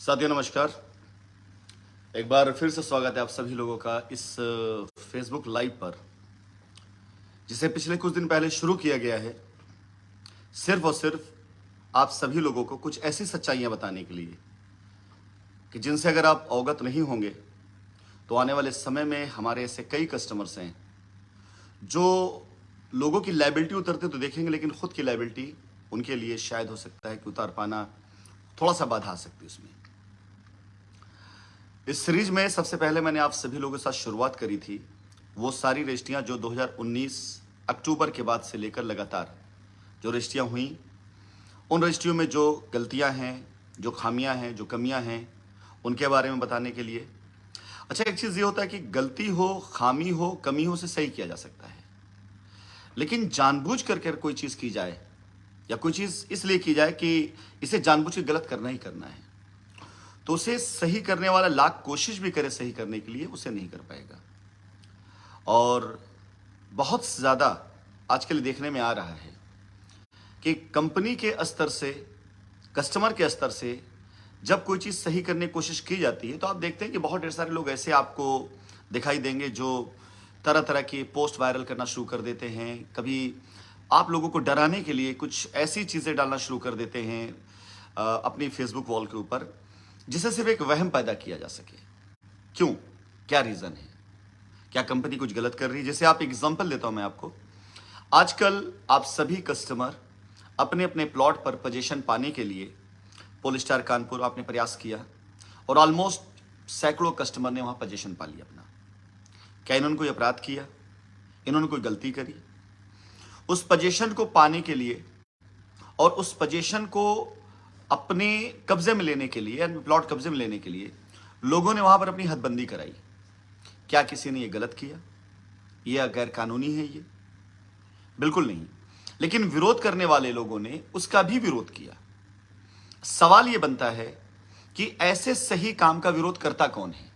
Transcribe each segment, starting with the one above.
साथियों नमस्कार। एक बार फिर से स्वागत है आप सभी लोगों का इस फेसबुक लाइव पर, जिसे पिछले कुछ दिन पहले शुरू किया गया है सिर्फ और सिर्फ आप सभी लोगों को कुछ ऐसी सच्चाइयां बताने के लिए कि जिनसे अगर आप अवगत नहीं होंगे तो आने वाले समय में हमारे ऐसे कई कस्टमर्स हैं जो लोगों की लायबिलिटी उतरते तो देखेंगे, लेकिन खुद की लायबिलिटी उनके लिए शायद हो सकता है कि उतार पाना थोड़ा सा बाधा आ सकती है उसमें। इस सीरीज में सबसे पहले मैंने आप सभी लोगों के साथ शुरुआत करी थी वो सारी रजिस्ट्रियां जो 2019 अक्टूबर के बाद से लेकर लगातार जो रजिस्ट्रियां हुई, उन रजिस्ट्रियों में जो गलतियां हैं, जो खामियां हैं, जो कमियां हैं, उनके बारे में बताने के लिए। अच्छा, एक चीज़ ये होता है कि गलती हो, खामी हो, कमी हो, उसे सही किया जा सकता है, लेकिन जानबूझ करके कोई चीज़ की जाए या कोई चीज़ इसलिए की जाए कि इसे जानबूझ के गलत करना ही करना है, तो उसे सही करने वाला लाख कोशिश भी करे सही करने के लिए, उसे नहीं कर पाएगा। और बहुत ज़्यादा आजकल देखने में आ रहा है कि कंपनी के स्तर से, कस्टमर के स्तर से जब कोई चीज़ सही करने की कोशिश की जाती है तो आप देखते हैं कि बहुत ढेर सारे लोग ऐसे आपको दिखाई देंगे जो तरह तरह की पोस्ट वायरल करना शुरू कर देते हैं। कभी आप लोगों को डराने के लिए कुछ ऐसी चीज़ें डालना शुरू कर देते हैं अपनी फेसबुक वॉल के ऊपर, जिससे सिर्फ एक वहम पैदा किया जा सके। क्यों? क्या रीज़न है? क्या कंपनी कुछ गलत कर रही है? जैसे आप एग्जांपल देता हूं मैं आपको। आजकल आप सभी कस्टमर अपने अपने प्लॉट पर पोजीशन पाने के लिए पोलिस्टार कानपुर आपने प्रयास किया और ऑलमोस्ट सैकड़ों कस्टमर ने वहां पोजीशन पा लिया अपना। क्या इन्होंने कोई अपराध किया? इन्होंने कोई गलती करी? उस पोजीशन को पाने के लिए और उस पोजीशन को अपने कब्जे में लेने के लिए, प्लॉट कब्जे में लेने के लिए लोगों ने वहां पर अपनी हदबंदी कराई। क्या किसी ने यह गलत किया? यह गैर कानूनी है? ये बिल्कुल नहीं। लेकिन विरोध करने वाले लोगों ने उसका भी विरोध किया। सवाल यह बनता है कि ऐसे सही काम का विरोध करता कौन है?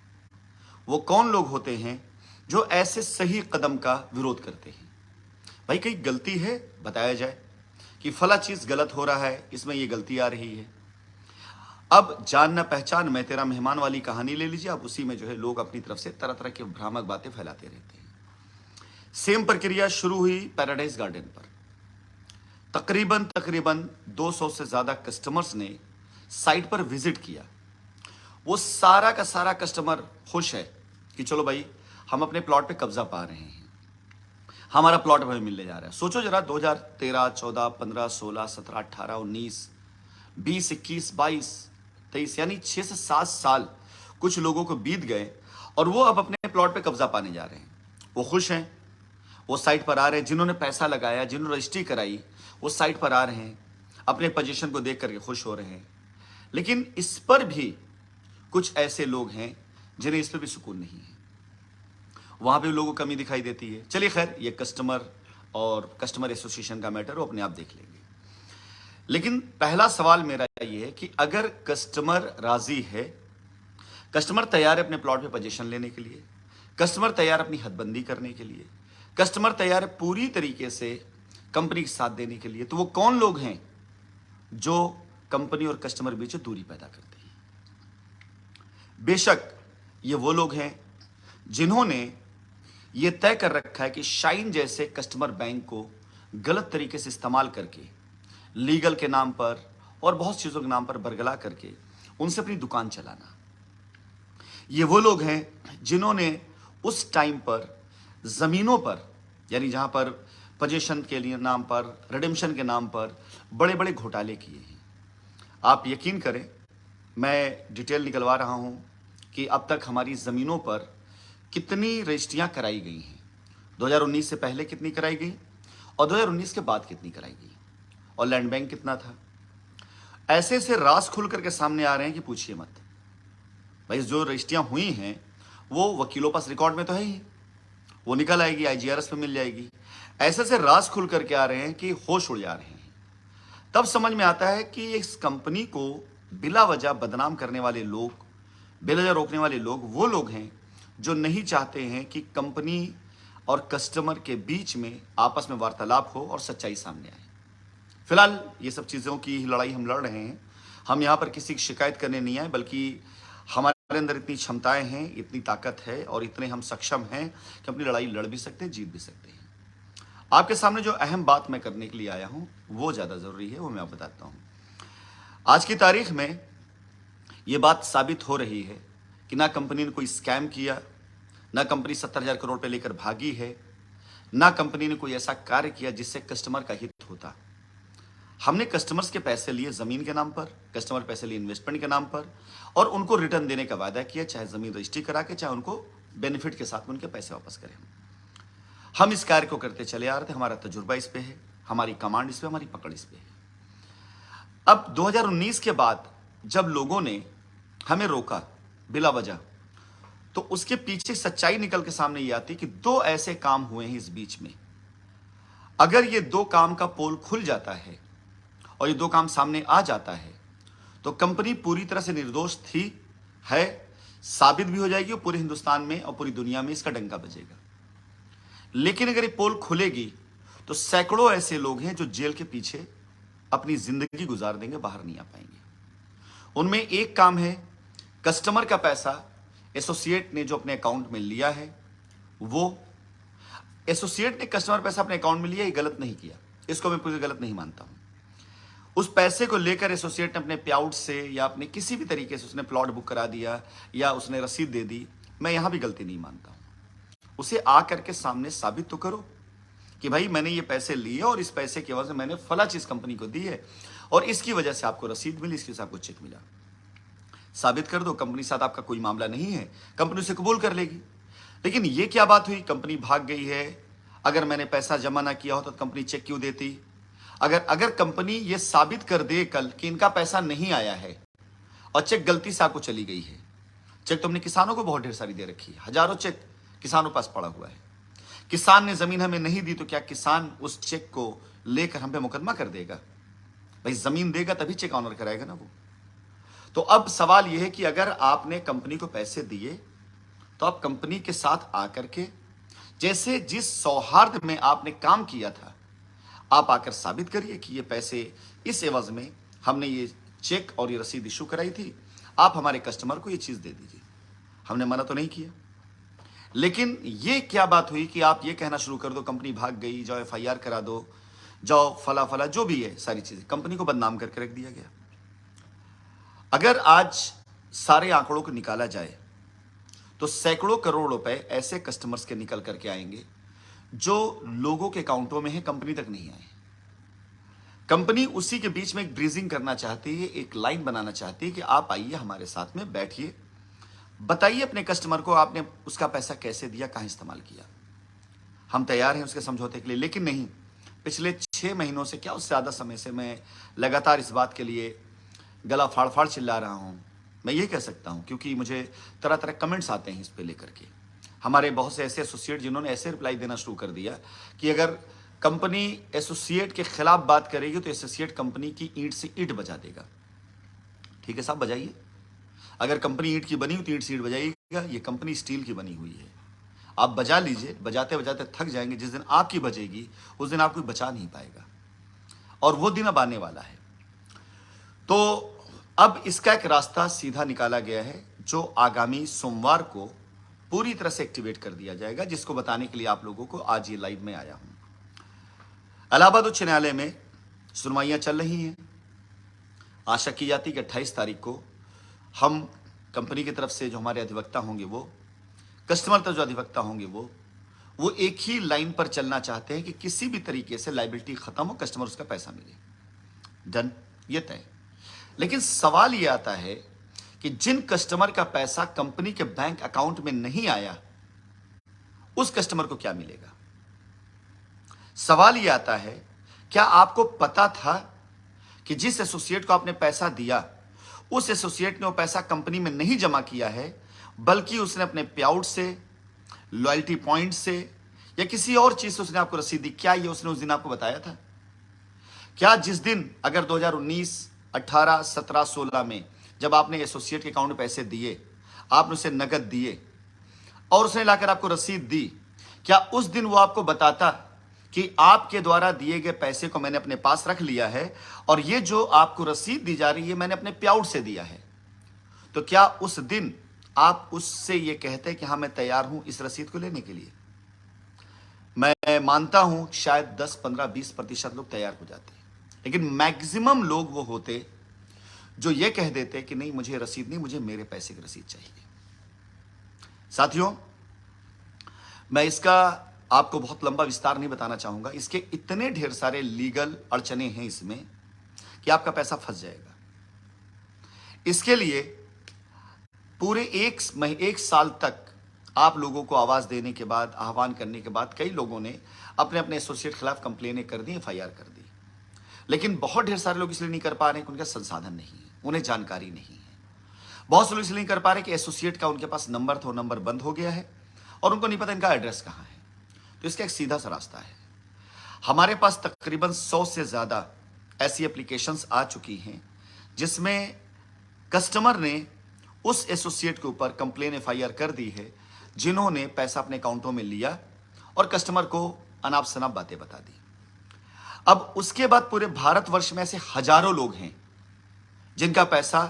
वो कौन लोग होते हैं जो ऐसे सही कदम का विरोध करते हैं? भाई कहीं गलती है, बताया जाए कि फला चीज गलत हो रहा है, इसमें यह गलती आ रही है। अब जान ना पहचान मैं तेरा मेहमान वाली कहानी ले लीजिए। अब उसी में जो है लोग अपनी तरफ से तरह तरह की भ्रामक बातें फैलाते रहते हैं। सेम प्रक्रिया शुरू हुई पैराडाइज गार्डन पर। तकरीबन 200 से ज्यादा कस्टमर्स ने साइट पर विजिट किया। वो सारा का सारा कस्टमर खुश है कि चलो भाई हम अपने प्लॉट पे कब्जा पा रहे हैं, हमारा प्लॉट हमें मिलने जा रहा है। सोचो जरा, 2013, 14, 15, 16, 17, 18, 19, 20, 21, 22, 23, यानी 6 से 7 साल कुछ लोगों को बीत गए और वो अब अपने प्लॉट पे कब्जा पाने जा रहे हैं। वो खुश हैं, वो साइट पर आ रहे हैं। जिन्होंने पैसा लगाया, जिन्होंने रजिस्ट्री कराई, वो साइट पर आ रहे हैं, अपने पोजीशन को देख करके खुश हो रहे हैं। लेकिन इस पर भी कुछ ऐसे लोग हैं जिन्हें इस पर भी सुकून नहीं है। वहां पे लोगों को कमी दिखाई देती है। चलिए खैर, ये कस्टमर और कस्टमर एसोसिएशन का मैटर वो अपने आप देख लेंगे। लेकिन पहला सवाल मेरा ये है कि अगर कस्टमर राजी है, कस्टमर तैयार है अपने प्लॉट पे पोजीशन लेने के लिए, कस्टमर तैयार अपनी हदबंदी करने के लिए, कस्टमर तैयार है पूरी तरीके से कंपनी के साथ देने के लिए, तो वो कौन लोग हैं जो कंपनी और कस्टमर बीच दूरी पैदा करते हैं? बेशक ये वो लोग हैं जिन्होंने ये तय कर रखा है कि शाइन जैसे कस्टमर बैंक को गलत तरीके से इस्तेमाल करके, लीगल के नाम पर और बहुत चीज़ों के नाम पर बरगला करके उनसे अपनी दुकान चलाना। ये वो लोग हैं जिन्होंने उस टाइम पर ज़मीनों पर, यानी जहाँ पर पोजीशन के लिए नाम पर, रिडेम्पशन के नाम पर बड़े बड़े घोटाले किए हैं। आप यकीन करें, मैं डिटेल निकलवा रहा हूँ कि अब तक हमारी ज़मीनों पर कितनी रजिस्ट्रियाँ कराई गई हैं। 2019 से पहले कितनी कराई गई और 2019 के बाद कितनी कराई गई, और लैंड बैंक कितना था। ऐसे से राज खुल करके सामने आ रहे हैं कि पूछिए मत। भाई जो रजिस्ट्रियाँ हुई हैं वो वकीलों पास रिकॉर्ड में तो है ही, वो निकल आएगी, IGRS पे मिल जाएगी। ऐसे से राज खुल करके आ रहे हैं कि होश उड़ जा रहे हैं। तब समझ में आता है कि इस कंपनी को बिला वजह बदनाम करने वाले लोग, बेवजह रोकने वाले लोग वो लोग हैं जो नहीं चाहते हैं कि कंपनी और कस्टमर के बीच में आपस में वार्तालाप हो और सच्चाई सामने आए। फिलहाल ये सब चीज़ों की लड़ाई हम लड़ रहे हैं। हम यहाँ पर किसी की शिकायत करने नहीं आए, बल्कि हमारे अंदर इतनी क्षमताएं हैं, इतनी ताकत है और इतने हम सक्षम हैं कि अपनी लड़ाई लड़ भी सकते हैं, जीत भी सकते हैं। आपके सामने जो अहम बात मैं करने के लिए आया हूं वो ज़्यादा ज़रूरी है, वो मैं आपको बताता हूं। आज की तारीख में ये बात साबित हो रही है कि ना कंपनी ने कोई स्कैम किया, ना कंपनी 70,000 करोड़ पे लेकर भागी है, ना कंपनी ने कोई ऐसा कार्य किया जिससे कस्टमर का हित होता। हमने कस्टमर्स के पैसे लिए जमीन के नाम पर, कस्टमर पैसे लिए इन्वेस्टमेंट के नाम पर, और उनको रिटर्न देने का वादा किया, चाहे जमीन रजिस्ट्री करा के, चाहे उनको बेनिफिट के साथ में उनके पैसे वापस करें। हम इस कार्य को करते चले आ रहे थे। हमारा तजुर्बा इस पे है, हमारी कमांड इस पे, हमारी पकड़ इस पे है। अब 2019 के बाद जब लोगों ने हमें रोका बिला वजह, तो उसके पीछे सच्चाई निकल के सामने ये आती कि दो ऐसे काम हुए हैं इस बीच में। अगर ये दो काम का पोल खुल जाता है और ये दो काम सामने आ जाता है तो कंपनी पूरी तरह से निर्दोष थी, है, साबित भी हो जाएगी और पूरे हिंदुस्तान में और पूरी दुनिया में इसका डंका बजेगा। लेकिन अगर ये पोल खुलेगी तो सैकड़ों ऐसे लोग हैं जो जेल के पीछे अपनी जिंदगी गुजार देंगे, बाहर नहीं आ पाएंगे। उनमें एक काम है, कस्टमर का पैसा एसोसिएट ने जो अपने अकाउंट में लिया है, वो एसोसिएट ने कस्टमर पैसा अपने अकाउंट में लिया, ये गलत नहीं किया, इसको मैं पूरी गलत नहीं मानता हूं। उस पैसे को लेकर एसोसिएट ने अपने पे आउट से या अपने किसी भी तरीके से उसने प्लॉट बुक करा दिया या उसने रसीद दे दी, मैं यहां भी गलती नहीं मानता हूं। उसे आकर के सामने साबित तो करो कि भाई मैंने ये पैसे लिए और इस पैसे की वजह से मैंने फला चीज कंपनी को दी है और इसकी वजह से आपको रसीद मिली, इसकी वजह से आपको चेक मिला। साबित कर दो। कंपनी के साथ आपका कोई मामला नहीं है, कंपनी उसे कबूल कर लेगी। लेकिन ये क्या बात हुई, कंपनी भाग गई है। अगर मैंने पैसा जमा ना किया होता तो कंपनी चेक क्यों देती? अगर कंपनी ये साबित कर दे कल कि इनका पैसा नहीं आया है और चेक गलती से आपको चली गई है, चेक तो हमने किसानों को बहुत ढेर सारी दे रखी है, हजारों चेक किसानों पास पड़ा हुआ है। किसान ने जमीन हमें नहीं दी तो क्या किसान उस चेक को लेकर हम पे मुकदमा कर देगा? भाई जमीन देगा तभी चेक ऑनर कराएगा ना वो। तो अब सवाल यह है कि अगर आपने कंपनी को पैसे दिए तो आप कंपनी के साथ आकर के जैसे जिस सौहार्द में आपने काम किया था, आप आकर साबित करिए कि ये पैसे इस एवज में हमने ये चेक और ये रसीद इशू कराई थी, आप हमारे कस्टमर को ये चीज दे दीजिए। हमने मना तो नहीं किया। लेकिन ये क्या बात हुई कि आप ये कहना शुरू कर दो कंपनी भाग गई, जाओ FIR करा दो, जाओ फला फला जो भी है सारी चीजें, कंपनी को बदनाम करके रख दिया गया। अगर आज सारे आंकड़ों को निकाला जाए तो सैकड़ों करोड़ रुपए ऐसे कस्टमर्स के निकल करके आएंगे जो लोगों के अकाउंटों में है, कंपनी तक नहीं आए। कंपनी उसी के बीच में एक ब्रीजिंग करना चाहती है, एक लाइन बनाना चाहती है कि आप आइए हमारे साथ में बैठिए, बताइए अपने कस्टमर को आपने उसका पैसा कैसे दिया, कहां इस्तेमाल किया। हम तैयार हैं उसके समझौते के लिए। लेकिन नहीं, पिछले 6 महीनों से, क्या उससे ज़्यादा समय से मैं लगातार इस बात के लिए गला फाड़ फाड़ चिल्ला रहा हूं। मैं ये कह सकता हूं क्योंकि मुझे तरह तरह कमेंट्स आते हैं इस पे लेकर के। हमारे बहुत से ऐसे एसोसिएट जिन्होंने ऐसे रिप्लाई देना शुरू कर दिया कि अगर कंपनी एसोसिएट के खिलाफ बात करेगी तो एसोसिएट कंपनी की ईंट से ईंट बजा देगा। ठीक है साहब, बजाइए। अगर कंपनी ईंट की बनी हुई तो ईंट से ईंट बजाइएगा। ये कंपनी स्टील की बनी हुई है, आप बजा लीजिए। बजाते बजाते थक जाएंगे, जिस दिन आपकी बजेगी उस दिन आपको बचा नहीं पाएगा, और वो दिन अब आने वाला है। तो अब इसका एक रास्ता सीधा निकाला गया है जो आगामी सोमवार को पूरी तरह से एक्टिवेट कर दिया जाएगा, जिसको बताने के लिए आप लोगों को आज ये लाइव में आया हूं। इलाहाबाद उच्च न्यायालय में सुनवाइयां चल रही हैं। आशा की जाती कि 28 तारीख को हम कंपनी की तरफ से जो हमारे अधिवक्ता होंगे, वो कस्टमर तक जो अधिवक्ता होंगे, वो एक ही लाइन पर चलना चाहते हैं कि किसी भी तरीके से लायबिलिटी खत्म हो, कस्टमर उसका पैसा मिले। डन, ये तय। लेकिन सवाल ये आता है कि जिन कस्टमर का पैसा कंपनी के बैंक अकाउंट में नहीं आया, उस कस्टमर को क्या मिलेगा? सवाल ये आता है, क्या आपको पता था कि जिस एसोसिएट को आपने पैसा दिया, उस एसोसिएट ने वो पैसा कंपनी में नहीं जमा किया है, बल्कि उसने अपने पे आउट से, लॉयल्टी पॉइंट से या किसी और चीज से उसने आपको रसीद दी? क्या ये उसने उस दिन आपको बताया था? क्या जिस दिन, अगर 2019, 18, 17, 16 में जब आपने एसोसिएट के अकाउंट में पैसे दिए, आपने उसे नगद दिए और उसने लाकर आपको रसीद दी, क्या उस दिन वो आपको बताता कि आपके द्वारा दिए गए पैसे को मैंने अपने पास रख लिया है और ये जो आपको रसीद दी जा रही है मैंने अपने प्याउट से दिया है, तो क्या उस दिन आप उससे ये कहते हैं कि हाँ मैं तैयार हूं इस रसीद को लेने के लिए? मैं मानता हूं शायद 10, 15, 20% लोग तैयार हो जाते हैं, लेकिन मैक्सिमम लोग वो होते जो ये कह देते कि नहीं मुझे रसीद नहीं, मुझे मेरे पैसे की रसीद चाहिए। साथियों, मैं इसका आपको बहुत लंबा विस्तार नहीं बताना चाहूंगा। इसके इतने ढेर सारे लीगल अड़चने हैं इसमें कि आपका पैसा फंस जाएगा। इसके लिए पूरे एक साल तक आप लोगों को आवाज देने के बाद, आह्वान करने के बाद कई लोगों ने अपने अपने एसोसिएट खिलाफ कंप्लेनें कर दी, एफआईआर कर दी, लेकिन बहुत ढेर सारे लोग इसलिए नहीं कर पा रहे हैं कि उनका संसाधन नहीं है, उन्हें जानकारी नहीं है। बहुत से लोग इसलिए नहीं कर पा रहे कि एसोसिएट का उनके पास नंबर था, वो नंबर बंद हो गया है और उनको नहीं पता इनका एड्रेस कहां है। तो इसका एक सीधा सा रास्ता है। हमारे पास तकरीबन 100 से ज्यादा ऐसी एप्लीकेशंस आ चुकी हैं जिसमें कस्टमर ने उस एसोसिएट के ऊपर कंप्लेन, एफआईआर कर दी है जिन्होंने पैसा अपने अकाउंटों में लिया और कस्टमर को अनाप शनाप बातें बता दी। अब उसके बाद पूरे भारतवर्ष में ऐसे हजारों लोग हैं जिनका पैसा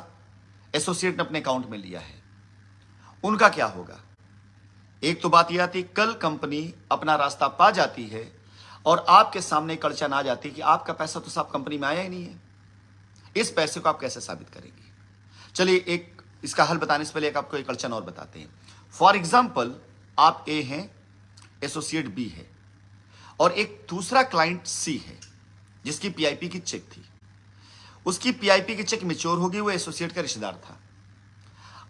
एसोसिएट ने अपने अकाउंट में लिया है। उनका क्या होगा? एक तो बात यह आती, कल कंपनी अपना रास्ता पा जाती है और आपके सामने एक अड़चन आ जाती कि आपका पैसा तो साहब कंपनी में आया ही नहीं है, इस पैसे को आप कैसे साबित करेंगे? चलिए एक इसका हल बताने से पहले आपको एक अड़चन और बताते हैं। फॉर एग्जाम्पल, आप ए हैं, एसोसिएट बी है और एक दूसरा क्लाइंट सी है जिसकी पीआईपी की चेक थी। उसकी पीआईपी की चेक मैच्योर हो गई, वो एसोसिएट का रिश्तेदार था।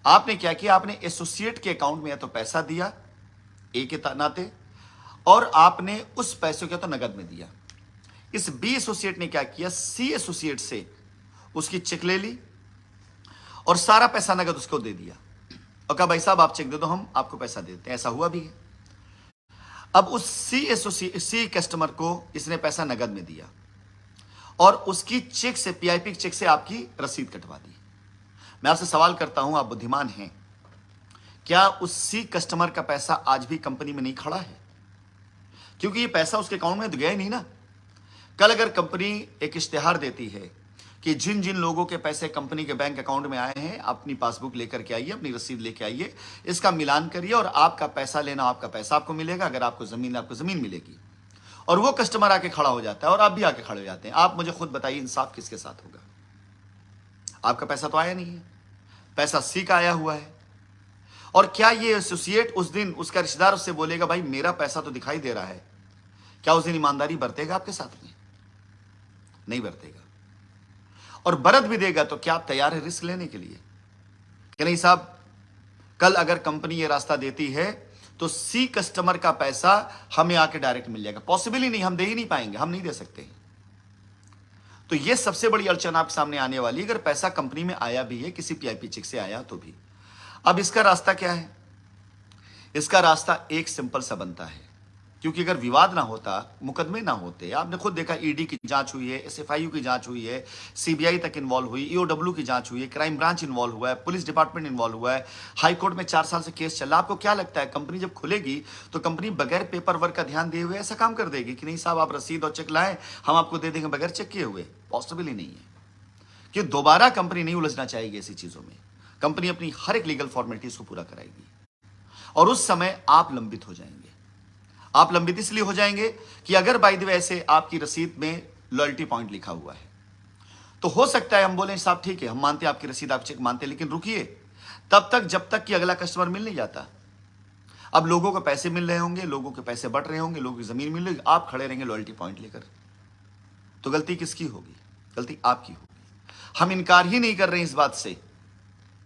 आपने क्या किया? आपने एसोसिएट के अकाउंट में या तो पैसा दिया ए के नाते और आपने उस पैसे को तो नगद में दिया। इस बी एसोसिएट ने क्या किया? सी एसोसिएट से उसकी चेक ले ली और सारा पैसा नगद उसको दे दिया और कहा भाई साहब आप चेक दे दो, हम आपको पैसा देते हैं। ऐसा हुआ भी है। अब उस सी कस्टमर को इसने पैसा नगद में दिया और उसकी चेक से, पीआईपी चेक से आपकी रसीद कटवा दी। मैं आपसे सवाल करता हूं, आप बुद्धिमान हैं, क्या उस सी कस्टमर का पैसा आज भी कंपनी में नहीं खड़ा है? क्योंकि ये पैसा उसके अकाउंट में तो गया ही नहीं ना। कल अगर कंपनी एक इश्तेहार देती है कि जिन जिन लोगों के पैसे कंपनी के बैंक अकाउंट में आए हैं अपनी पासबुक लेकर के आइए, अपनी रसीद लेके आइए, इसका मिलान करिए और आपका पैसा लेना, आपका पैसा आपको मिलेगा। अगर आपको जमीन मिलेगी। और वो कस्टमर आके खड़ा हो जाता है और आप भी आके खड़े हो जाते हैं। आप मुझे खुद बताइए इंसाफ किसके साथ होगा? आपका पैसा तो आया नहीं है, पैसा सी का आया हुआ है। और क्या ये एसोसिएट उस दिन उसका रिश्तेदार उससे बोलेगा भाई मेरा पैसा तो दिखाई दे रहा है? क्या उस दिन ईमानदारी बरतेगा आपके साथ में? नहीं बरतेगा। और बरत भी देगा तो क्या आप तैयार है रिस्क लेने के लिए कि नहीं साहब कल अगर कंपनी ये रास्ता देती है तो सी कस्टमर का पैसा हमें आके डायरेक्ट मिल जाएगा? पॉसिबल ही नहीं, हम दे ही नहीं पाएंगे, हम नहीं दे सकते। तो ये सबसे बड़ी अड़चन आपके सामने आने वाली है अगर पैसा कंपनी में आया भी है, किसी पीआईपी चेक से आया तो भी। अब इसका रास्ता क्या है? इसका रास्ता एक सिंपल सा बनता है, क्योंकि अगर विवाद ना होता, मुकदमे ना होते, आपने खुद देखा ईडी की जांच हुई है, एसएफआईयू की जांच हुई है, सीबीआई तक इन्वॉल्व हुई, ईओडब्ल्यू की जांच हुई है, क्राइम ब्रांच इन्वॉल्व हुआ है, पुलिस डिपार्टमेंट इन्वॉल्व हुआ है, हाई कोर्ट में 4 साल से केस चल रहा है। आपको क्या लगता है कंपनी जब खुलेगी तो कंपनी बगैर पेपर वर्क का ध्यान दिए हुए ऐसा काम कर देगी कि नहीं साहब आप रसीद और चेक लाएं, हम आपको दे देंगे बगैर चेक किए हुए? पॉसिबल ही नहीं है कि दोबारा कंपनी नहीं उलझना चाहेगी ऐसी चीजों में। कंपनी अपनी हर एक लीगल फॉर्मेलिटीज को पूरा कराएगी और उस समय आप लंबित हो जाएंगे। आप लंबित इसलिए हो जाएंगे कि अगर बाय द वे ऐसे आपकी रसीद में लॉयल्टी पॉइंट लिखा हुआ है तो हो सकता है हम बोलें साहब ठीक है हम मानते हैं आपकी रसीद, आप चेक मानते हैं, लेकिन रुकिए तब तक जब तक कि अगला कस्टमर मिल नहीं जाता। अब लोगों को पैसे मिल रहे होंगे, लोगों के पैसे बढ़ रहे होंगे, लोगों की जमीन मिल रही, आप खड़े रहेंगे लॉयल्टी पॉइंट लेकर। तो गलती किसकी होगी? गलती आपकी होगी। हम इनकार ही नहीं कर रहे हैं इस बात से,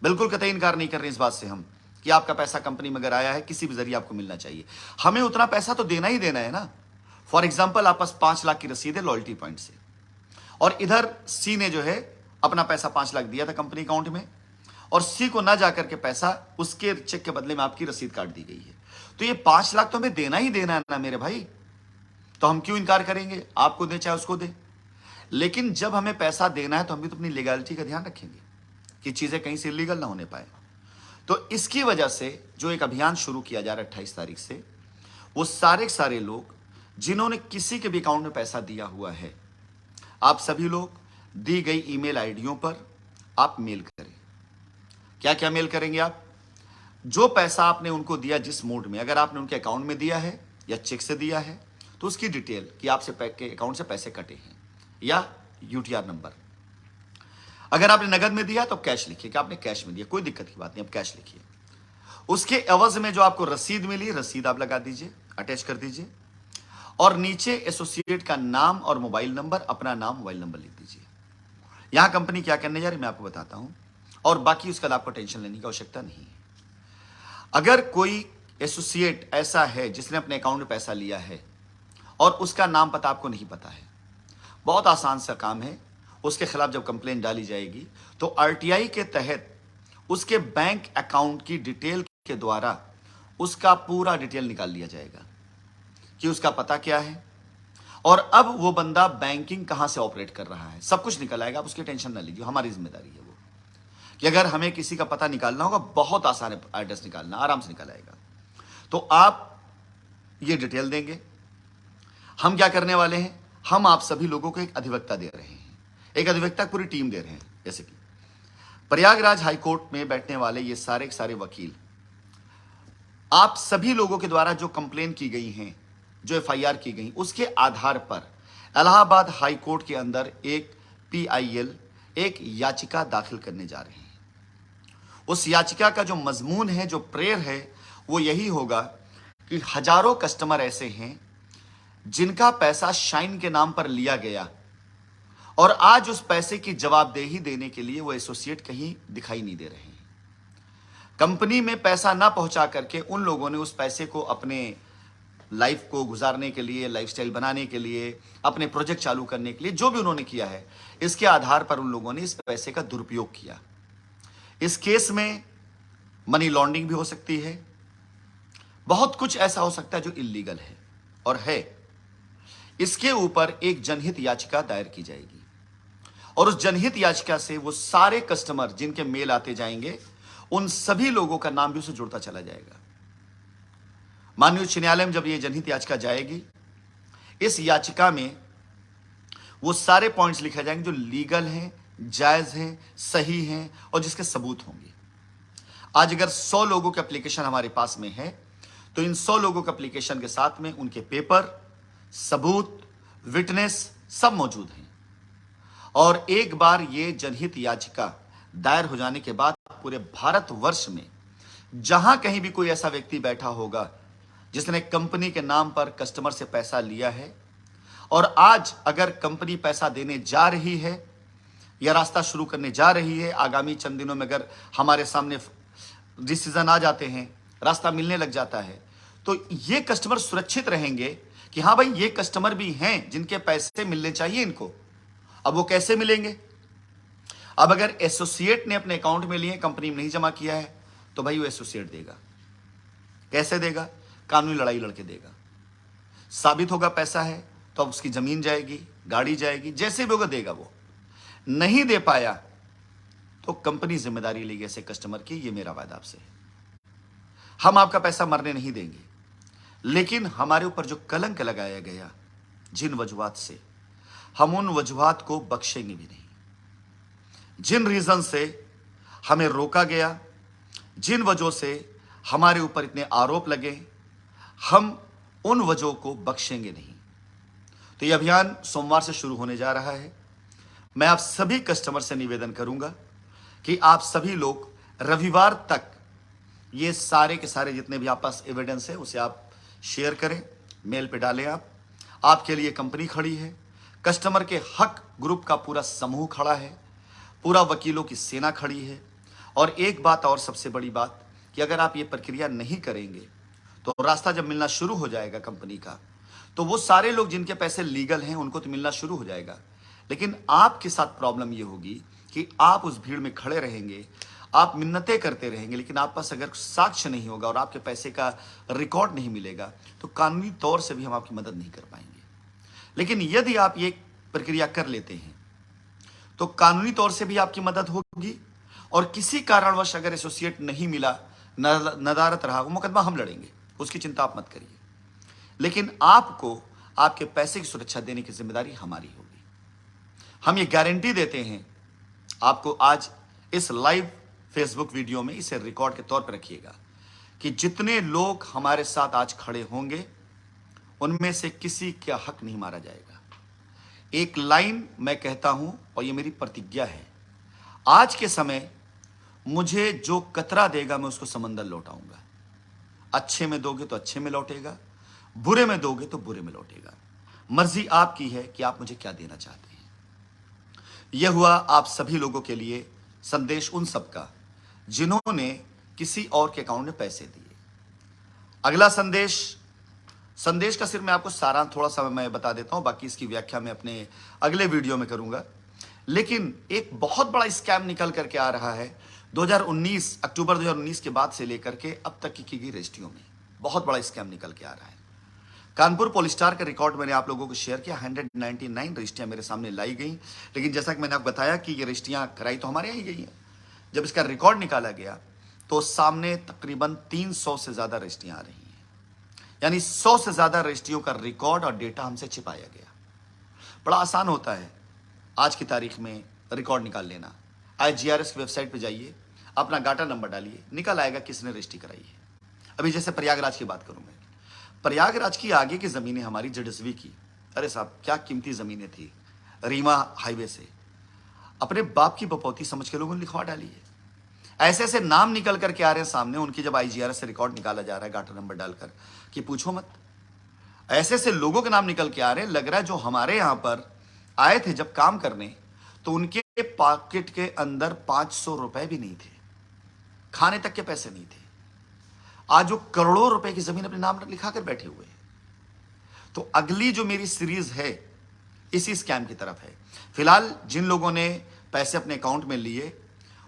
बिल्कुल कतई इनकार नहीं कर रहे हैं इस बात से हम कि आपका पैसा कंपनी में अगर आया है किसी भी जरिए आपको मिलना चाहिए। हमें उतना पैसा तो देना ही देना है ना। फॉर एग्जाम्पल आपके पास 5 लाख की रसीद है लॉयल्टी पॉइंट से और इधर सी ने जो है अपना पैसा 5 लाख दिया था कंपनी अकाउंट में और सी को ना जाकर के पैसा उसके चेक के बदले में आपकी रसीद काट दी गई है। तो ये 5 लाख तो हमें देना ही देना है ना मेरे भाई। तो हम क्यों इनकार करेंगे? आपको दे चाहे उसको दे, लेकिन जब हमें पैसा देना है तो हम भी तो अपनी लीगलिटी का ध्यान रखेंगे कि चीजें कहीं से इलीगल ना होने पाए। तो इसकी वजह से जो एक अभियान शुरू किया जा रहा है 28 तारीख से, वो सारे लोग जिन्होंने किसी के भी अकाउंट में पैसा दिया हुआ है, आप सभी लोग दी गई ईमेल आईडियों पर आप मेल करें। क्या क्या मेल करेंगे आप? जो पैसा आपने उनको दिया जिस मोड में, अगर आपने उनके अकाउंट में दिया है या चेक से दिया है तो उसकी डिटेल कि आपसे के अकाउंट से पैसे कटे हैं या यूटीआर नंबर। अगर आपने नगद में दिया तो कैश लिखिए कि आपने कैश में दिया, कोई दिक्कत की बात नहीं, आप कैश लिखिए। उसके एवज में जो आपको रसीद मिली, रसीद आप लगा दीजिए, अटैच कर दीजिए, और नीचे एसोसिएट का नाम और मोबाइल नंबर, अपना नाम मोबाइल नंबर लिख दीजिए। यहां कंपनी क्या करने जा रही है मैं आपको बताता हूं, और बाकी उसका आपको टेंशन लेने की आवश्यकता नहीं है। अगर कोई एसोसिएट ऐसा है जिसने अपने अकाउंट में पैसा लिया है और उसका नाम पता आपको नहीं पता है, बहुत आसान सा काम है। उसके खिलाफ जब कंप्लेंट डाली जाएगी तो आरटीआई के तहत उसके बैंक अकाउंट की डिटेल के द्वारा उसका पूरा डिटेल निकाल लिया जाएगा कि उसका पता क्या है और अब वो बंदा बैंकिंग कहां से ऑपरेट कर रहा है, सब कुछ निकल आएगा। आप उसकी टेंशन ना लीजिए, हमारी जिम्मेदारी है वो कि अगर हमें किसी का पता निकालना होगा, बहुत आसान है एड्रेस निकालना, आराम से निकल आएगा। तो आप ये डिटेल देंगे। हम क्या करने वाले हैं, हम आप सभी लोगों को एक अधिवक्ता दे रहे हैं, एक अधिवक्ता पूरी टीम दे रहे हैं। जैसे कि प्रयागराज हाईकोर्ट में बैठने वाले ये सारे के सारे वकील, आप सभी लोगों के द्वारा जो कंप्लेन की गई हैं, जो एफआईआर की गई, उसके आधार पर इलाहाबाद हाईकोर्ट के अंदर एक पीआईएल एक याचिका दाखिल करने जा रहे हैं। उस याचिका का जो मजमून है, जो प्रेयर है, वो यही होगा कि हजारों कस्टमर ऐसे हैं जिनका पैसा शाइन के नाम पर लिया गया और आज उस पैसे की जवाबदेही देने के लिए वो एसोसिएट कहीं दिखाई नहीं दे रहे हैं। कंपनी में पैसा ना पहुंचा करके उन लोगों ने उस पैसे को अपने लाइफ को गुजारने के लिए, लाइफस्टाइल बनाने के लिए, अपने प्रोजेक्ट चालू करने के लिए जो भी उन्होंने किया है, इसके आधार पर उन लोगों ने इस पैसे का दुरुपयोग किया। इस केस में मनी लॉन्ड्रिंग भी हो सकती है, बहुत कुछ ऐसा हो सकता है जो इल्लीगल है और है। इसके ऊपर एक जनहित याचिका दायर की जाएगी और उस जनहित याचिका से वो सारे कस्टमर जिनके मेल आते जाएंगे, उन सभी लोगों का नाम भी उसे जुड़ता चला जाएगा। माननीय उच्च न्यायालय में जब ये जनहित याचिका जाएगी, इस याचिका में वो सारे पॉइंट्स लिखे जाएंगे जो लीगल हैं, जायज हैं, सही हैं और जिसके सबूत होंगे। आज अगर 100 लोगों के एप्लीकेशन हमारे पास में है तो इन 100 लोगों के एप्लीकेशन के साथ में उनके पेपर, सबूत, विटनेस सब मौजूद हैं। और एक बार ये जनहित याचिका दायर हो जाने के बाद पूरे भारतवर्ष में जहां कहीं भी कोई ऐसा व्यक्ति बैठा होगा जिसने कंपनी के नाम पर कस्टमर से पैसा लिया है और आज अगर कंपनी पैसा देने जा रही है या रास्ता शुरू करने जा रही है, आगामी चंद दिनों में अगर हमारे सामने डिसीजन आ जाते हैं, रास्ता मिलने लग जाता है, तो ये कस्टमर सुरक्षित रहेंगे कि हाँ भाई ये कस्टमर भी हैं जिनके पैसे मिलने चाहिए इनको। अब वो कैसे मिलेंगे? अब अगर एसोसिएट ने अपने अकाउंट में लिए, कंपनी में नहीं जमा किया है, तो भाई वो एसोसिएट देगा। कैसे देगा? कानूनी लड़ाई लड़के देगा। साबित होगा पैसा है तो अब उसकी जमीन जाएगी, गाड़ी जाएगी, जैसे भी होगा देगा। वो नहीं दे पाया तो कंपनी जिम्मेदारी लेगी ऐसे कस्टमर की। ये मेरा वादा आपसे है। हम आपका पैसा मरने नहीं देंगे, लेकिन हमारे ऊपर जो कलंक लगाया गया जिन वजूहात से, हम उन वजूहात को बख्शेंगे भी नहीं। जिन रीजन से हमें रोका गया, जिन वजहों से हमारे ऊपर इतने आरोप लगे, हम उन वजहों को बख्शेंगे नहीं। तो यह अभियान सोमवार से शुरू होने जा रहा है। मैं आप सभी कस्टमर से निवेदन करूंगा कि आप सभी लोग रविवार तक ये सारे के सारे जितने भी आप पास एविडेंस है उसे आप शेयर करें, मेल पे डालें। आपके लिए कंपनी खड़ी है, कस्टमर के हक ग्रुप का पूरा समूह खड़ा है, पूरा वकीलों की सेना खड़ी है। और एक बात और सबसे बड़ी बात कि अगर आप ये प्रक्रिया नहीं करेंगे तो रास्ता जब मिलना शुरू हो जाएगा कंपनी का, तो वो सारे लोग जिनके पैसे लीगल हैं उनको तो मिलना शुरू हो जाएगा, लेकिन आपके साथ प्रॉब्लम ये होगी कि आप उस भीड़ में खड़े रहेंगे, आप मिन्नतें करते रहेंगे, लेकिन आप पास अगर साक्ष्य नहीं होगा और आपके पैसे का रिकॉर्ड नहीं मिलेगा तो कानूनी तौर से भी हम आपकी मदद नहीं कर पाएंगे। लेकिन यदि आप ये प्रक्रिया कर लेते हैं तो कानूनी तौर से भी आपकी मदद होगी और किसी कारणवश अगर एसोसिएट नहीं मिला, नदारत रहा, वो मुकदमा हम लड़ेंगे, उसकी चिंता आप मत करिए। लेकिन आपको आपके पैसे की सुरक्षा देने की जिम्मेदारी हमारी होगी। हम ये गारंटी देते हैं आपको। आज इस लाइव फेसबुक वीडियो में इसे रिकॉर्ड के तौर पर रखिएगा कि जितने लोग हमारे साथ आज खड़े होंगे उनमें से किसी का हक नहीं मारा जाएगा। एक लाइन मैं कहता हूं और ये मेरी प्रतिज्ञा है, आज के समय मुझे जो कतरा देगा मैं उसको समंदर लौटाऊंगा। अच्छे में दोगे तो अच्छे में लौटेगा, बुरे में दोगे तो बुरे में लौटेगा। मर्जी आपकी है कि आप मुझे क्या देना चाहते हैं। यह हुआ आप सभी लोगों के लिए संदेश, उन सबका जिन्होंने किसी और के अकाउंट में पैसे दिए। अगला संदेश का सिर्फ मैं आपको सारांश थोड़ा सा मैं बता देता हूं, बाकी इसकी व्याख्या मैं अपने अगले वीडियो में करूंगा। लेकिन एक बहुत बड़ा स्कैम निकल करके आ रहा है 2019 अक्टूबर 2019 के बाद से लेकर के अब तक की गई रजिस्ट्रियों में बहुत बड़ा स्कैम निकल के आ रहा है। कानपुर पोलिस्टार का रिकॉर्ड मैंने आप लोगों को शेयर किया, 199 रजिस्ट्रियां मेरे सामने लाई गई। लेकिन जैसा कि मैंने आपको बताया कि ये रजिस्ट्रियां कराई तो हमारे यहाँ ही गई हैं। जब इसका रिकॉर्ड निकाला गया तो सामने तकरीबन 300 से ज्यादा रजिस्ट्रियां आ रही हैं, यानी 100 से ज्यादा रजिस्ट्रियों का रिकॉर्ड और डेटा हमसे छिपाया गया। बड़ा आसान होता है आज की तारीख में रिकॉर्ड निकाल लेना। IGRS की वेबसाइट पे जाइए, अपना गाटा नंबर डालिए, निकल आएगा किसने रजिस्ट्री कराई है। अभी जैसे प्रयागराज की बात करूं मैं, प्रयागराज की आगे की जमीनें हमारी जडसवी की, अरे साहब क्या कीमती जमीनें थी, रीवा हाईवे से अपने बाप की बपौती समझ के लोगों ने लिखवा डाली है। ऐसे ऐसे नाम निकल करके आ रहे हैं सामने, उनकी जब IGRS से रिकॉर्ड निकाला जा रहा है गाटा नंबर डालकर कि पूछो मत। ऐसे ऐसे लोगों के नाम निकल के आ रहे हैं, लग रहा है जो हमारे यहां पर आए थे जब काम करने तो उनके पॉकेट के अंदर 500 रुपए भी नहीं थे, खाने तक के पैसे नहीं थे। आज वो करोड़ों रुपए की जमीन अपने नाम लिखा कर बैठे हुए हैं। तो अगली जो मेरी सीरीज है इसी स्कैम की तरफ है। फिलहाल जिन लोगों ने पैसे अपने अकाउंट में लिए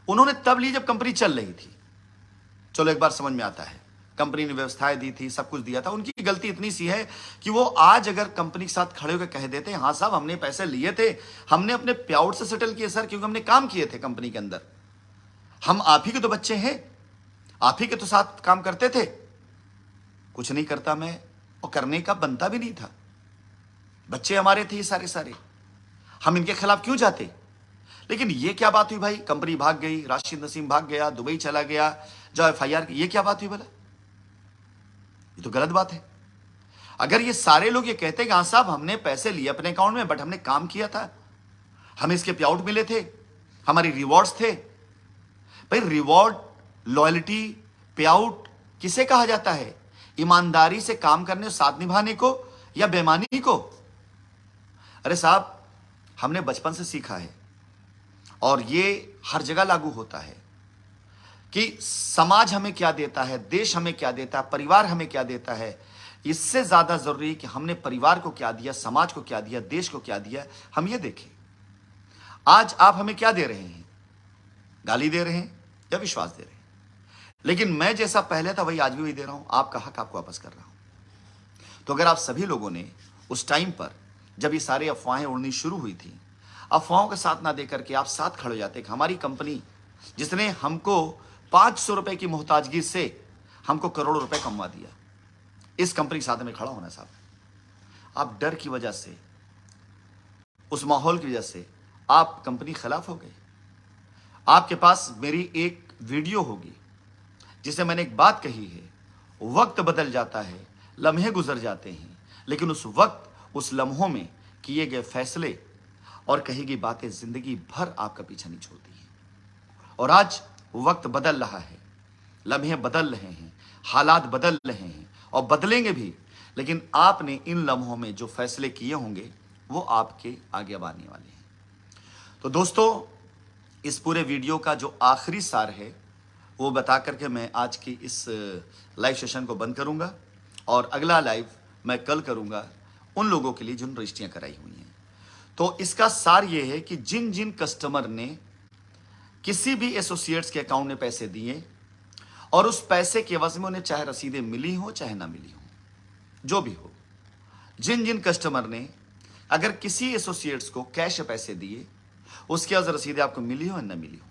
उन्होंने तब लिए जब कंपनी चल रही थी। चलो एक बार समझ में आता है, कंपनी ने व्यवस्थाएं दी थी, सब कुछ दिया था। उनकी गलती इतनी सी है कि वो आज अगर कंपनी के साथ खड़े होकर कह देते हैं हाँ साहब हमने पैसे लिए थे, हमने अपने पेआउट से सेटल किए सर, क्योंकि हमने काम किए थे कंपनी के अंदर, हम आप ही के तो बच्चे हैं, आप ही के तो साथ काम करते थे। कुछ नहीं करता मैं, और करने का बनता भी नहीं था। बच्चे हमारे थे ये सारे सारे, हम इनके खिलाफ क्यों जाते। लेकिन ये क्या बात हुई भाई, कंपनी भाग गई, राशिद नसीम भाग गया, दुबई चला गया, जो FIR, ये क्या बात हुई बोला, ये तो गलत बात है। अगर ये सारे लोग ये कहते कि हाँ साहब हमने पैसे लिए अपने अकाउंट में बट हमने काम किया था, हमें इसके पे आउट मिले थे, हमारी रिवॉर्ड्स थे। भाई रिवॉर्ड, लॉयल्टी, पे आउट किसे कहा जाता है? ईमानदारी से काम करने, साथ निभाने को, या बेईमानी को? अरे साहब हमने बचपन से सीखा है और ये हर जगह लागू होता है कि समाज हमें क्या देता है, देश हमें क्या देता है, परिवार हमें क्या देता है। इससे ज्यादा जरूरी कि हमने परिवार को क्या दिया, समाज को क्या दिया, देश को क्या दिया, हम ये देखें। आज आप हमें क्या दे रहे हैं? गाली दे रहे हैं या विश्वास दे रहे हैं? लेकिन मैं जैसा पहले था वही आज भी वही दे रहा हूं, आपका हक आपको वापस कर रहा हूं। तो अगर आप सभी लोगों ने उस टाइम पर जब ये सारी अफवाहें उड़नी शुरू हुई थी, अफवाहों का साथ ना देकर के आप साथ खड़े हो जाते कि हमारी कंपनी जिसने हमको 500 रुपए की मोहताजगी से हमको करोड़ों रुपए कमवा दिया, इस कंपनी के साथ में खड़ा होना। साहब आप डर की वजह से, उस माहौल की वजह से आप कंपनी के खिलाफ हो गए। आपके पास मेरी एक वीडियो होगी जिसे मैंने एक बात कही है, वक्त बदल जाता है, लम्हे गुजर जाते हैं, लेकिन उस वक्त, उस लम्हों में किए गए फैसले और कही गई बातें जिंदगी भर आपका पीछा नहीं छोड़ती हैं। और आज वक्त बदल रहा है, लम्हे बदल रहे हैं, हालात बदल रहे हैं और बदलेंगे भी, लेकिन आपने इन लम्हों में जो फैसले किए होंगे वो आपके आगे अब आने वाले हैं। तो दोस्तों इस पूरे वीडियो का जो आखिरी सार है वो बता करके मैं आज की इस लाइव सेशन को बंद करूंगा और अगला लाइव मैं कल करूंगा उन लोगों के लिए जिन रजिस्ट्रियां कराई हुई हैं। तो इसका सार ये है कि जिन जिन कस्टमर ने किसी भी एसोसिएट्स के अकाउंट में पैसे दिए और उस पैसे के एवज में उन्हें चाहे रसीदें मिली हो चाहे ना मिली हो, जो भी हो, जिन जिन कस्टमर ने अगर किसी एसोसिएट्स को कैश पैसे दिए, उसके एवज रसीदें आपको मिली हो या ना मिली हो,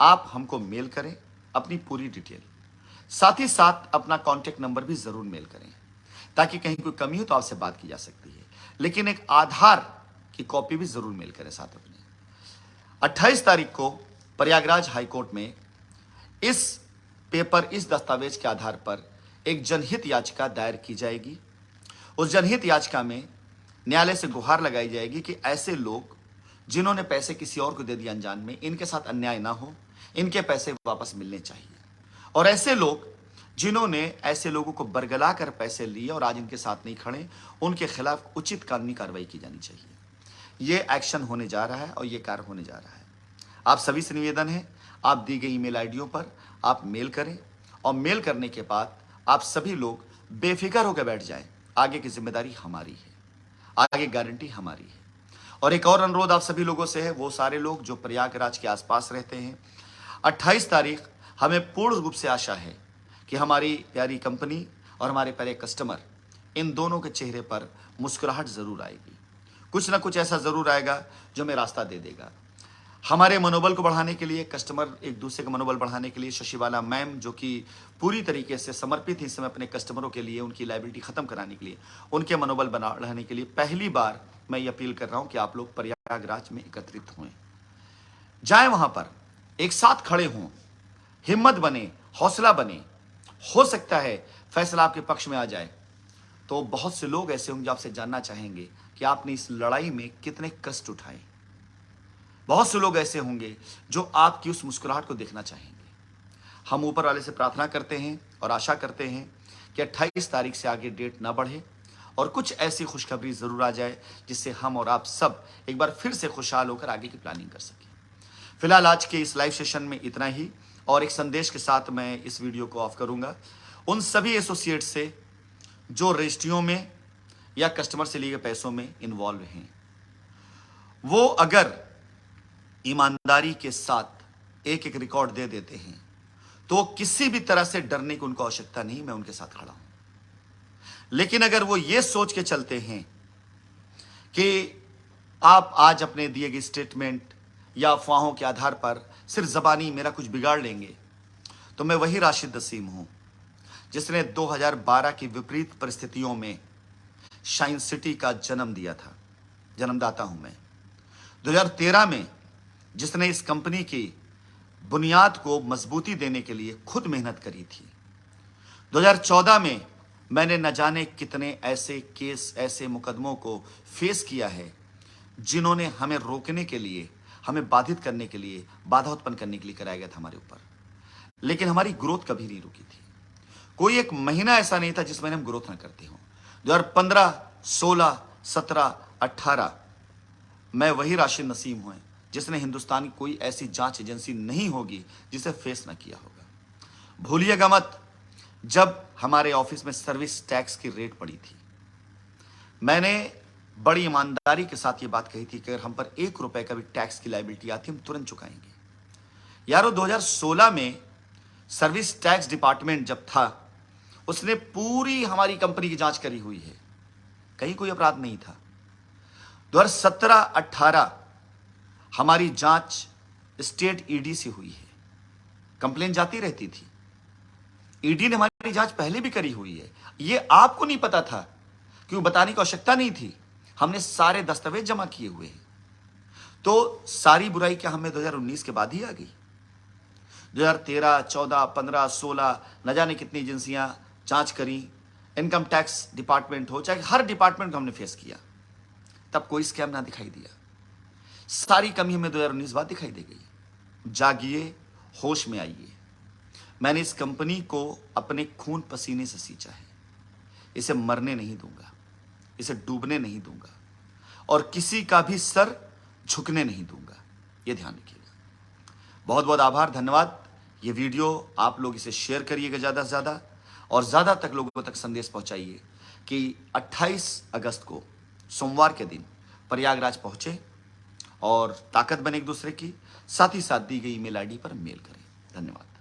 आप हमको मेल करें अपनी पूरी डिटेल, साथ ही साथ अपना कॉन्टेक्ट नंबर भी जरूर मेल करें, ताकि कहीं कोई कमी हो तो आपसे बात की जा सकती है। लेकिन एक आधार की कॉपी भी जरूर मेल करें साथ अपने। 28 तारीख को प्रयागराज हाईकोर्ट में इस दस्तावेज के आधार पर एक जनहित याचिका दायर की जाएगी। उस जनहित याचिका में न्यायालय से गुहार लगाई जाएगी कि ऐसे लोग जिन्होंने पैसे किसी और को दे दिए अनजान में, इनके साथ अन्याय ना हो, इनके पैसे वापस मिलने चाहिए। और ऐसे लोग जिन्होंने ऐसे लोगों को बरगला कर पैसे लिए और आज इनके साथ नहीं खड़े, उनके खिलाफ उचित कानूनी कार्रवाई की जानी चाहिए। यह एक्शन होने जा रहा है और यह कार्य होने जा रहा है। आप सभी से निवेदन है, आप दी गई ईमेल आईडियों पर आप मेल करें और मेल करने के बाद आप सभी लोग बेफिक्र होकर बैठ जाएं। आगे की जिम्मेदारी हमारी है, आगे गारंटी हमारी है। और एक और अनुरोध आप सभी लोगों से है, वो सारे लोग जो प्रयागराज के आसपास रहते हैं, 28 तारीख हमें पूर्ण रूप से आशा है कि हमारी प्यारी कंपनी और हमारे प्यारे कस्टमर, इन दोनों के चेहरे पर मुस्कुराहट जरूर आएगी। कुछ ना कुछ ऐसा जरूर आएगा जो हमें रास्ता दे देगा। हमारे मनोबल को बढ़ाने के लिए, कस्टमर एक दूसरे का मनोबल बढ़ाने के लिए, शशिबाला मैम जो कि पूरी तरीके से समर्पित हैं इस समय अपने कस्टमरों के लिए, उनकी लायबिलिटी खत्म कराने के लिए, उनके मनोबल बढ़ाने के लिए पहली बार मैं ये अपील कर रहा हूं कि आप लोग प्रयागराज में एकत्रित हुए, जाएं, वहां पर एक साथ खड़े हों, हिम्मत बने, हौसला बने। हो सकता है फैसला आपके पक्ष में आ जाए। तो बहुत से लोग ऐसे होंगे जो आपसे जानना चाहेंगे कि आपने इस लड़ाई में कितने कष्ट उठाए। बहुत से लोग ऐसे होंगे जो आपकी उस मुस्कुराहट को देखना चाहेंगे। हम ऊपर वाले से प्रार्थना करते हैं और आशा करते हैं कि 28 तारीख से आगे डेट ना बढ़े और कुछ ऐसी खुशखबरी जरूर आ जाए जिससे हम और आप सब एक बार फिर से खुशहाल होकर आगे की प्लानिंग कर सकें। फिलहाल आज के इस लाइव सेशन में इतना ही, और एक संदेश के साथ मैं इस वीडियो को ऑफ करूंगा। उन सभी एसोसिएट से जो रजिस्ट्रियों में या कस्टमर से लिए गए पैसों में इन्वॉल्व हैं, वो अगर ईमानदारी के साथ एक एक रिकॉर्ड दे देते हैं तो किसी भी तरह से डरने की उनको आवश्यकता नहीं, मैं उनके साथ खड़ा हूं। लेकिन अगर वो ये सोच के चलते हैं कि आप आज अपने दिए गए स्टेटमेंट या अफवाहों के आधार पर सिर्फ जबानी मेरा कुछ बिगाड़ लेंगे, तो मैं वही राशिद नसीम हूं जिसने 2012 की विपरीत परिस्थितियों में शाइन सिटी का जन्म दिया था, जन्मदाता हूं मैं। 2013 में जिसने इस कंपनी की बुनियाद को मजबूती देने के लिए खुद मेहनत करी थी। 2014 में मैंने न जाने कितने ऐसे केस, ऐसे मुकदमों को फेस किया है जिन्होंने हमें रोकने के लिए, हमें बाधित करने के लिए, बाधा उत्पन्न करने के लिए कराया गया था हमारे ऊपर। लेकिन हमारी ग्रोथ कभी नहीं रुकी थी। कोई एक महीना ऐसा नहीं था जिस महीने हम ग्रोथ ना करते हो। 2015, 16, 17, 18 मैं वही राशिद नसीम हूं जिसने हिंदुस्तान की कोई ऐसी जांच एजेंसी नहीं होगी जिसे फेस ना किया होगा। भूलिएगा मत, जब हमारे ऑफिस में सर्विस टैक्स की रेट पड़ी थी, मैंने बड़ी ईमानदारी के साथ ये बात कही थी कि अगर हम पर 1 रुपए का भी टैक्स की लायबिलिटी आती हम तुरंत चुकाएंगे। यारो 2016 में सर्विस टैक्स डिपार्टमेंट जब था, उसने पूरी हमारी कंपनी की जांच करी हुई है, कहीं कोई अपराध नहीं था। 2017-18 हमारी जांच स्टेट ईडी से हुई है, कंप्लेन जाती रहती थी। ईडी ने हमारी जांच पहले भी करी हुई है, ये आपको नहीं पता था, क्यों बताने की आवश्यकता नहीं थी। हमने सारे दस्तावेज जमा किए हुए हैं। तो सारी बुराई क्या हमें 2019 के बाद ही आ गई? 2013, 14, 15, 16 न जाने कितनी एजेंसियां जांच करी, इनकम टैक्स डिपार्टमेंट हो, चाहे हर डिपार्टमेंट को हमने फेस किया, तब कोई स्कैम ना दिखाई दिया। सारी कमी हमें 2019 बाद दिखाई दे गई। जागिए, होश में आइए। मैंने इस कंपनी को अपने खून पसीने से सींचा है। इसे मरने नहीं दूंगा, इसे डूबने नहीं दूंगा, और किसी का भी सर झुकने नहीं दूंगा, यह ध्यान रखिएगा। बहुत बहुत आभार, धन्यवाद। ये वीडियो आप लोग इसे शेयर करिएगा ज़्यादा से ज़्यादा, और ज़्यादा तक लोगों तक संदेश पहुंचाइए कि 28 अगस्त को सोमवार के दिन प्रयागराज पहुंचे और ताकत बने एक दूसरे की। साथ ही साथ दी गई ईमेल आईडी पर मेल करें। धन्यवाद।